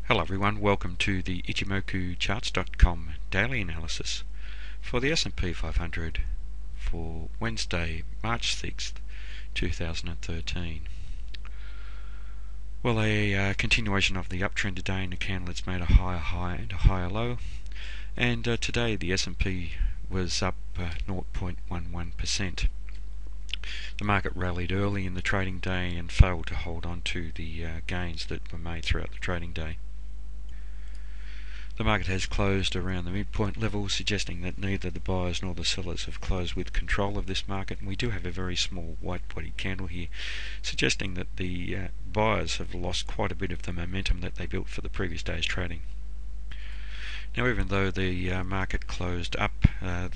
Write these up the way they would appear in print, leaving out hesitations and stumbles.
Hello everyone, welcome to the ichimokucharts.com daily analysis for the S&P 500 for Wednesday, March 6th, 2013. Well, a continuation of the uptrend today in the candle. It's made a higher high and a higher low, and today the S&P was up 0.11%. The market rallied early in the trading day and failed to hold on to the gains that were made throughout the trading day. The market has closed around the midpoint level, suggesting that neither the buyers nor the sellers have closed with control of this market, and we do have a very small white-bodied candle here, suggesting that the buyers have lost quite a bit of the momentum that they built for the previous day's trading. Now, even though the market closed up,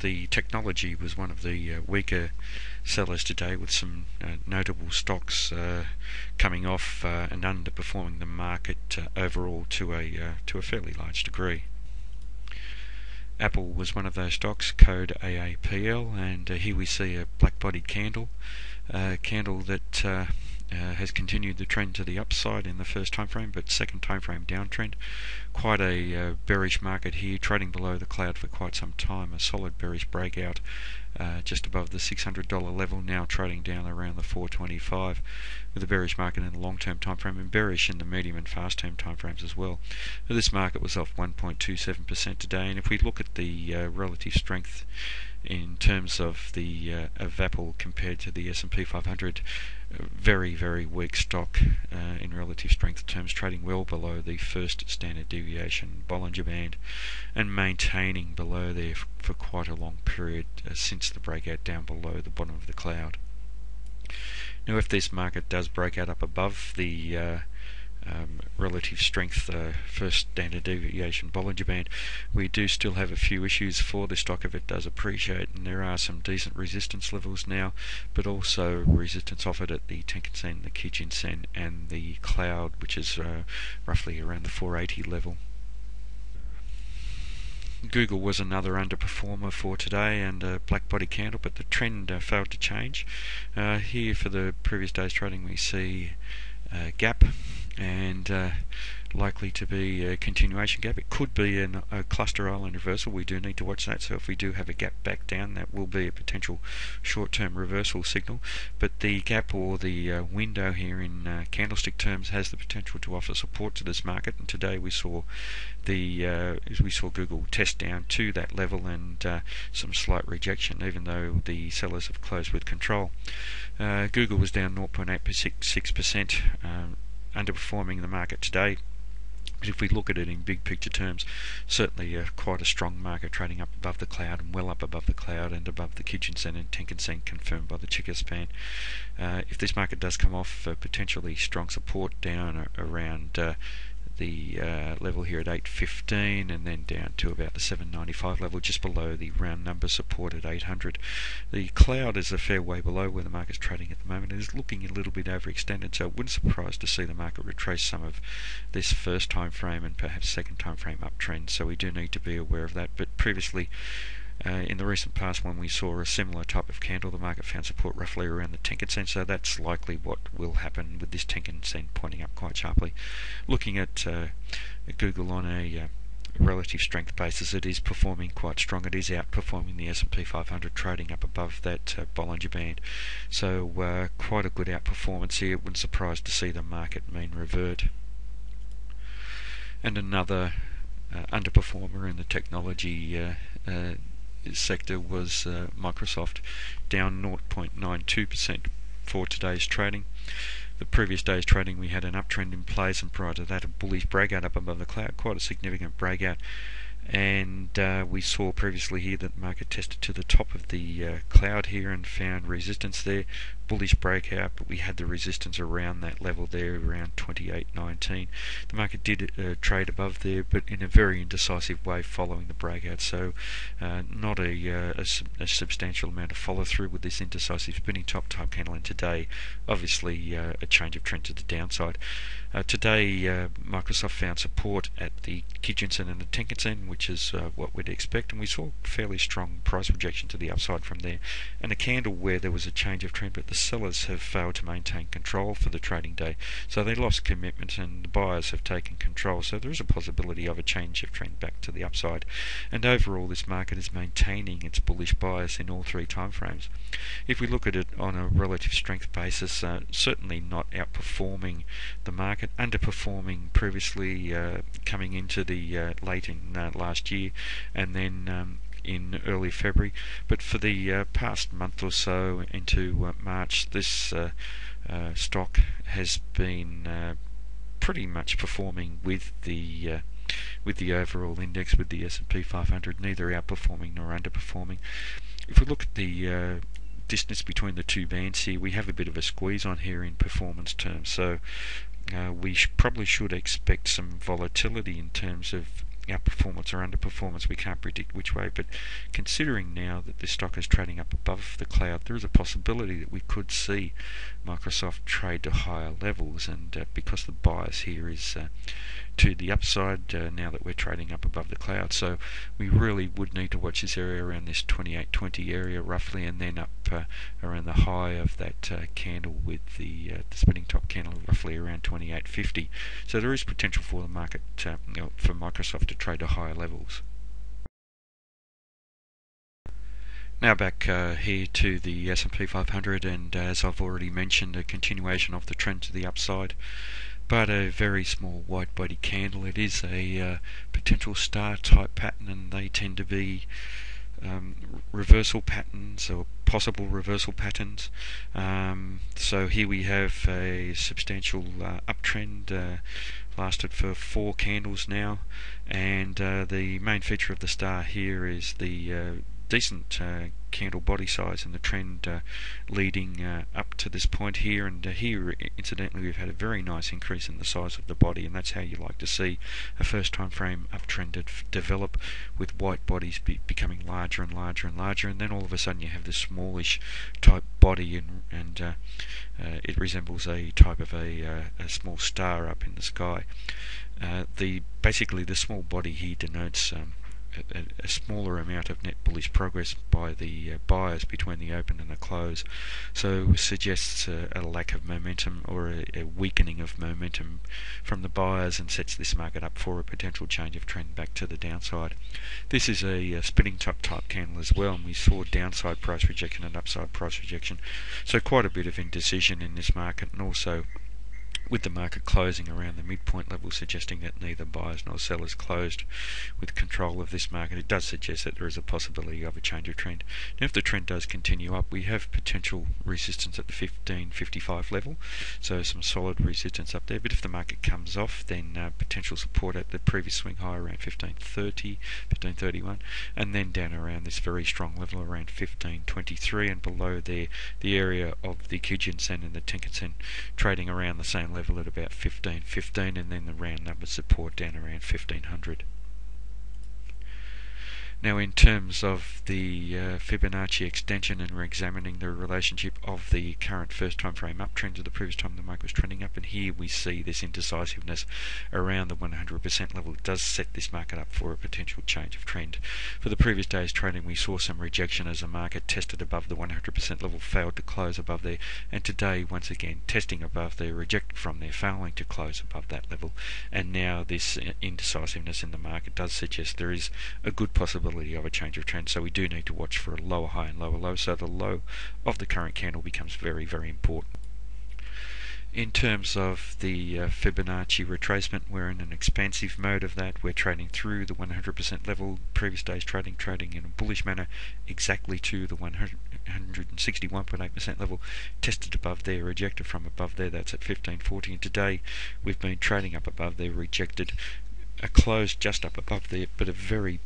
the technology was one of the weaker sellers today, with some notable stocks coming off and underperforming the market overall to a fairly large degree. Apple was one of those stocks, code AAPL, and here we see a black-bodied candle, a candle that has continued the trend to the upside in the first time frame, but second time frame downtrend. Quite a bearish market here, trading below the cloud for quite some time. A solid bearish breakout just above the $600 level, now trading down around the 425, with a bearish market in the long-term time frame and bearish in the medium and fast-term time frames as well. But this market was off 1.27% today, and if we look at the relative strength in terms of the of Apple compared to the S&P 500, very, very weak stock in relative strength terms, trading well below the first standard deviation Bollinger Band and maintaining below there for quite a long period since the breakout down below the bottom of the cloud. Now, if this market does break out up above the relative strength first standard deviation Bollinger Band, we do still have a few issues for the stock if it does appreciate, and there are some decent resistance levels now, but also resistance offered at the Tenkan-sen, the Kijun-sen, and the cloud, which is roughly around the 480 level. Google was another underperformer for today and a black body candle, but the trend failed to change. Here for the previous day's trading we see a gap, and likely to be a continuation gap. It could be a cluster island reversal. We do need to watch that, so if we do have a gap back down, that will be a potential short-term reversal signal. But the gap, or the window here in candlestick terms, has the potential to offer support to this market, and today we saw Google test down to that level and some slight rejection, even though the sellers have closed with control. Google was down 0.86%, underperforming the market today. But if we look at it in big picture terms, certainly quite a strong market, trading up above the cloud and well up above the cloud and above the Kijun-sen and Tenkan-sen, confirmed by the Chiká span. If this market does come off, potentially strong support down around the level here at 815, and then down to about the 795 level, just below the round number support at 800. The cloud is a fair way below where the market's trading at the moment. It is looking a little bit overextended, so it wouldn't surprise to see the market retrace some of this first time frame and perhaps second time frame uptrend, so we do need to be aware of that. But previously, in the recent past, when we saw a similar type of candle, the market found support roughly around the Tenkan-sen, so that's likely what will happen with this Tenkan-sen pointing up quite sharply. Looking at Google on a relative strength basis, it is performing quite strong. It is outperforming the S&P 500, trading up above that Bollinger Band, so quite a good outperformance here. It wouldn't surprise to see the market mean revert. And another underperformer in the technology sector was Microsoft, down 0.92% for today's trading. The previous day's trading we had an uptrend in place, and prior to that a bullish breakout up above the cloud, quite a significant breakout. And we saw previously here that the market tested to the top of the cloud here and found resistance there. Bullish breakout, but we had the resistance around that level there, around 28.19. The market did trade above there, but in a very indecisive way following the breakout, so not a substantial amount of follow through with this indecisive spinning top type candle. And today, obviously, a change of trend to the downside. Today, Microsoft found support at the Kijun-sen and the Tenkan-sen, which is what we'd expect, and we saw fairly strong price rejection to the upside from there, and a candle where there was a change of trend, but at the sellers have failed to maintain control for the trading day, so they lost commitment and the buyers have taken control, so there is a possibility of a change of trend back to the upside, and overall this market is maintaining its bullish bias in all three timeframes. If we look at it on a relative strength basis, certainly not outperforming the market, underperforming previously coming into the late in last year and then in early February, but for the past month or so into March, this stock has been pretty much performing with the overall index, with the S&P 500, neither outperforming nor underperforming. If we look at the distance between the two bands here, we have a bit of a squeeze on here in performance terms, so we probably should expect some volatility in terms of outperformance or underperformance. We can't predict which way, but considering now that this stock is trading up above the cloud, there is a possibility that we could see Microsoft trade to higher levels, and because the bias here is to the upside now that we're trading up above the cloud, so we really would need to watch this area around this 2820 area roughly, and then up around the high of that candle with the spinning top candle roughly around 2850. So there is potential for the market for Microsoft to trade to higher levels. Now back here to the S&P 500, and as I've already mentioned, a continuation of the trend to the upside, but a very small white body candle. It is a potential star type pattern, and they tend to be reversal patterns or possible reversal patterns. So here we have a substantial uptrend, lasted for 4 candles now, and the main feature of the star here is the decent candle body size and the trend leading up to this point here, and here incidentally we've had a very nice increase in the size of the body, and that's how you like to see a first time frame uptrend develop, with white bodies becoming larger and larger and larger, and then all of a sudden you have this smallish type body, and it resembles a type of a small star up in the sky. Basically the small body here denotes a smaller amount of net bullish progress by the buyers between the open and the close, so suggests a lack of momentum or a weakening of momentum from the buyers, and sets this market up for a potential change of trend back to the downside. This is a spinning top type candle as well, and we saw downside price rejection and upside price rejection, so quite a bit of indecision in this market, and also with the market closing around the midpoint level, suggesting that neither buyers nor sellers closed with control of this market, it does suggest that there is a possibility of a change of trend. Now if the trend does continue up, we have potential resistance at the 1555 level, so some solid resistance up there, but if the market comes off, then potential support at the previous swing high around 1530, 1531, and then down around this very strong level around 1523, and below there the area of the Kijun Sen and the Tenkan Sen trading around the same level at about 1515, and then the round number support down around 1500. Now in terms of the Fibonacci extension, and we're examining the relationship of the current first time frame uptrend to the previous time the market was trending up, and here we see this indecisiveness around the 100% level. It does set this market up for a potential change of trend. For the previous day's trading we saw some rejection as the market tested above the 100% level, failed to close above there, and today once again testing above there, rejected from there, failing to close above that level, and now this indecisiveness in the market does suggest there is a good possibility of a change of trend, so we do need to watch for a lower high and lower low, so the low of the current candle becomes very, very important. In terms of the Fibonacci retracement, we're in an expansive mode of that. We're trading through the 100% level, previous day's trading in a bullish manner exactly to the 161.8% level, tested above there, rejected from above there, that's at 1540, and today we've been trading up above there, rejected, a close just up above there, but a very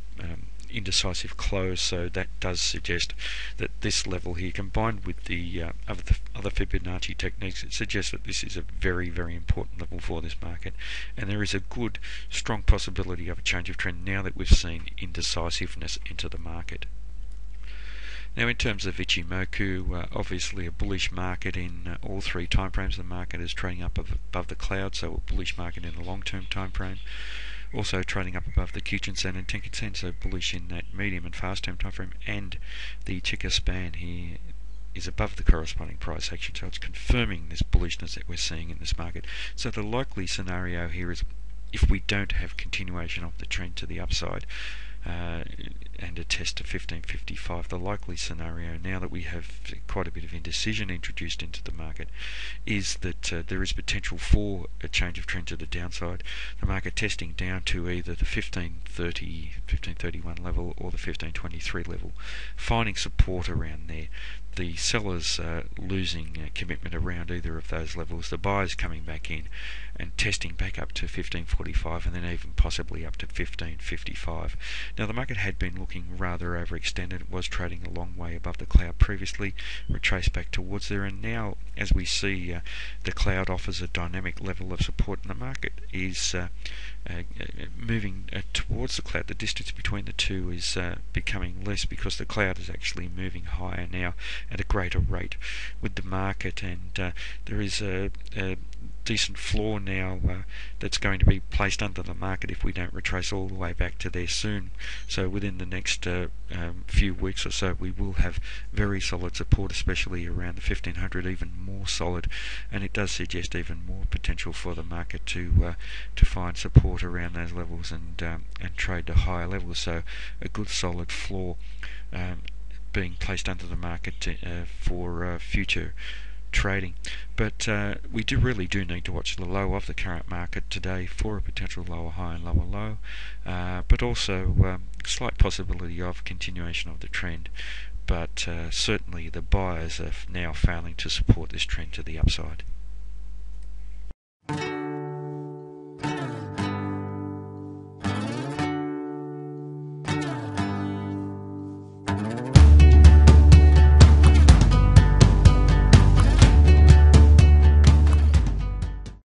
indecisive close, so that does suggest that this level here, combined with the other Fibonacci techniques, it suggests that this is a very, very important level for this market, and there is a good, strong possibility of a change of trend now that we've seen indecisiveness into the market. Now in terms of Ichimoku, obviously a bullish market in all three timeframes. The market is trading up above the cloud, so a bullish market in the long-term timeframe. Also trading up above the Kijun Sen and Tenkan Sen, so bullish in that medium and fast term time frame, and the ticker span here is above the corresponding price action, so it's confirming this bullishness that we're seeing in this market. So the likely scenario here is, if we don't have continuation of the trend to the upside and a test of 1555, the likely scenario, now that we have quite a bit of indecision introduced into the market, is that there is potential for a change of trend to the downside, the market testing down to either the 1530, 1531 level or the 1523 level, finding support around there. The sellers losing commitment around either of those levels, the buyers coming back in and testing back up to 1545 and then even possibly up to 1555. Now the market had been looking rather overextended. It was trading a long way above the cloud previously, retraced back towards there, and now as we see the cloud offers a dynamic level of support in the market is moving towards the cloud. The distance between the two is becoming less because the cloud is actually moving higher now at a greater rate with the market, and there is a decent floor now that's going to be placed under the market if we don't retrace all the way back to there soon. So within the next few weeks or so, we will have very solid support, especially around the 1500, even more solid, and it does suggest even more potential for the market to find support around those levels and trade to higher levels. So a good solid floor being placed under the market for future trading. But we really do need to watch the low of the current market today for a potential lower high and lower low, but also slight possibility of continuation of the trend. But certainly the buyers are now failing to support this trend to the upside.